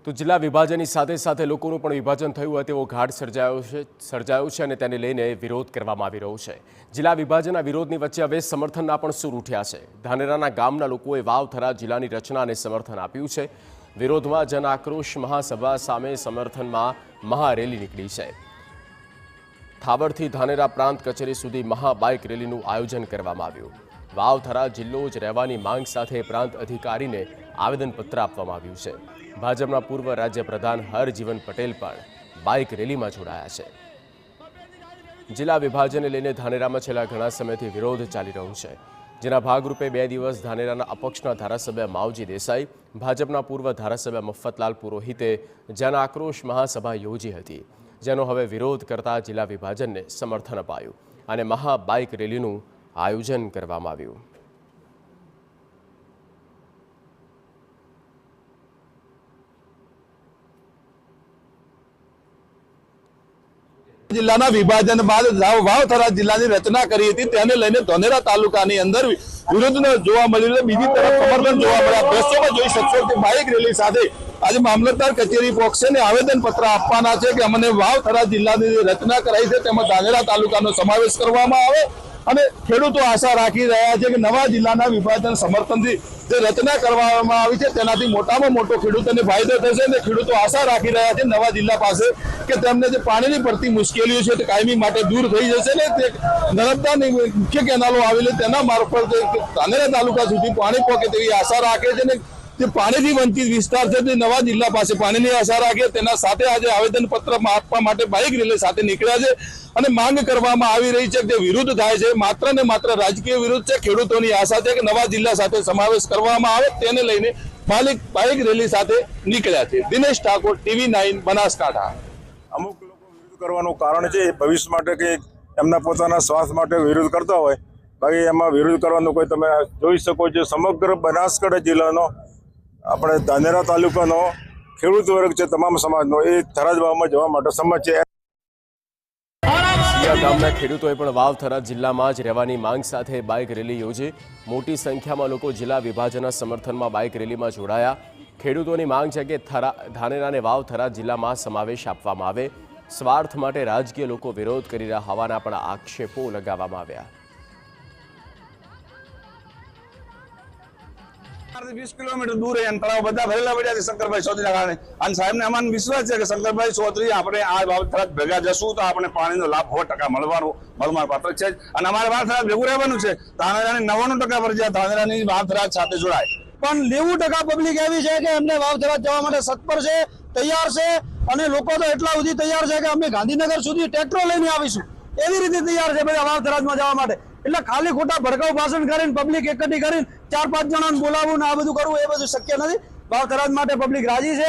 તો જિલ્લા વિભાજનની સાથે સાથે લોકોનું પણ વિભાજન થયું હોય તેવો ઘાટ સર્જાયો છે અને તેને લઈને વિરોધ કરવામાં આવી રહ્યો છે। જિલ્લા વિભાજનના વિરોધની વચ્ચે હવે સમર્થનના પણ સૂર ઉઠ્યા છે। ધાનેરાના ગામના લોકોએ વાવ-થરા જિલ્લાની રચનાને સમર્થન આપ્યું છે। વિરોધમાં જન આક્રોશ મહાસભા સામે સમર્થનમાં મહારેલી નીકળી છે। થાબરથી ધાનેરા પ્રાંત કચેરી સુધી મહાબાઇક રેલીનું આયોજન કરવામાં આવ્યું। વાવ-થરા જિલ્લો જ રહેવાની માંગ સાથે પ્રાંત અધિકારીને આવેદનપત્ર આપવામાં આવ્યું છે। ભાજપના પૂર્વ રાજ્ય પ્રધાન હરજીવન પટેલ પણ બાઇક રેલીમાં જોડાયા છે। જિલ્લા વિભાજનને લઈને ધાનેરામાં છેલ્લા ઘણા સમયથી વિરોધ ચાલી રહ્યો છે, જેના ભાગરૂપે 2 દિવસ ધાનેરાના અપક્ષના ધારાસભ્ય માવજી દેસાઈ, ભાજપના પૂર્વ ધારાસભ્ય મફતલાલ પુરોહિતે જન આક્રોશ મહાસભા યોજી હતી, જેનો હવે વિરોધ કરતા જિલ્લા વિભાજનને સમર્થન અપાયું અને મહાબાઇક રેલીનું આયોજન કરવામાં આવ્યું। જિલ્લાના વિભાજન બાદ વાવ-થરા જિલ્લાની રચના કરી હતી, તેને લઈને ધાનેરા તાલુકાની અંદર વિરોધ જોવા મળ્યું છે। બીજી તરફ સમર્થન જોવા મળ્યા। દ્રશ્યોમાં જોઈ શકશો કે બાઇક રેલી સાથે આજે મામલતદાર કચેરી પહોંચશે ને આવેદનપત્ર આપવાના છે કે અમને વાવ-થરા જિલ્લાની રચના કરાઈ છે, તેમાં ધાનેરા તાલુકાનો સમાવેશ કરવામાં આવે અને ખેડૂતો આશા રાખી રહ્યા છે કે નવા જિલ્લાના વિભાજન સમર્થનથી જે રચના કરવામાં આવી છે તેનાથી મોટામાં મોટો ખેડૂતોને ફાયદો થશે અને ખેડૂતો આશા રાખી રહ્યા છે નવા જિલ્લા પાસે કે તેમને જે પાણીની પડતી મુશ્કેલીઓ છે તે કાયમી માટે દૂર થઈ જશે ને તે નર્મદાની મુખ્ય કેનાલો આવેલી તેના મારફત ધાનેરા તાલુકા સુધી પાણી પહોંચે તેવી આશા રાખે છે ને જે પાણીથી વંચિત વિસ્તાર છે તે નવા જિલ્લા પાસે પાણીની આશા રાખે તેના સાથે આજે આવેદનપત્ર આપવા માટે બાઇક રેલી સાથે નીકળ્યા છે અને માંગ કરવામાં આવી રહી છે કે વિરુદ્ધ થાય છે। માત્ર ને માત્ર રાજકીય વિરુદ્ધ છે। ખેડૂતોની આશા છે કે નવા જિલ્લા સાથે સમાવેશ કરવામાં આવે, તેને લઈને બાઇક રેલી સાથે નીકળ્યા છે। દિનેશ ઠાકોર, TV9 બનાસકાંઠા। અમુક લોકો વિરોધ કરવાનું કારણ છે ભવિષ્ય માટે કે એમના પોતાના સ્વાર્થ માટે વિરોધ કરતા હોય, બાકી એમાં વિરોધ કરવાનું કોઈ તમે જોઈ શકો છો। સમગ્ર બનાસકાંઠા જિલ્લાનો આપણે ધાનેરા તાલુકાનો ખેડૂત વર્ગ છે, તમામ સમાજનો એ થરાદ વાવમાં જવા માટે સંમત છે। ગામના ખેડૂતોએ પણ વાવ-થરા જિલ્લામાં જ રહેવાની માંગ સાથે બાઇક રેલી યોજી। મોટી સંખ્યામાં લોકો જિલ્લા વિભાજનના સમર્થનમાં બાઇક રેલીમાં જોડાયા। ખેડૂતોની માંગ છે કે ધાનેરાને વાવ-થરા જિલ્લામાં સમાવેશ આપવામાં આવે। સ્વાર્થ માટે રાજકીય લોકો વિરોધ કરી રહ્યા હોવાના પણ આક્ષેપો લગાવવામાં આવ્યા। 20 કિલોમીટર દૂર તળાવ બધા ભરેલા પડ્યા છે શંકરભાઈ ચૌધરીના કારણે, અને સાહેબને અમારો વિશ્વાસ છે કે શંકરભાઈ ચૌધરી આપણે આ વાવ-થરા ભેગા જશું તો આપણે પાણીનો લાભ 100% મળવા પાત્ર છે અને અમારે વાવ-થરા ભેગું રહેવાનું છે। ધાનેરાની 99% પ્રજા ધાનેરાની વાવ-થરા સાથે જોડાય, પણ 90% પબ્લિક એવી છે કે એમને વાવ-થરા જવા માટે સત્પર છે, તૈયાર છે અને લોકો તો એટલા સુધી તૈયાર છે કે અમે ગાંધીનગર સુધી ટ્રેક્ટર લઈને આવીશું એવી રીતે તૈયાર છે બધા વાવ-થરામાં જવા માટે। એટલે ખાલી ખોટા ભડકાઉ ભાષણ કરીને પબ્લિક એકઠી કરીને 4-5 જણાને બોલાવવું ને આ બધું કરવું એ બધું શક્ય નથી। વાવ-થરા માટે પબ્લિક રાજી છે।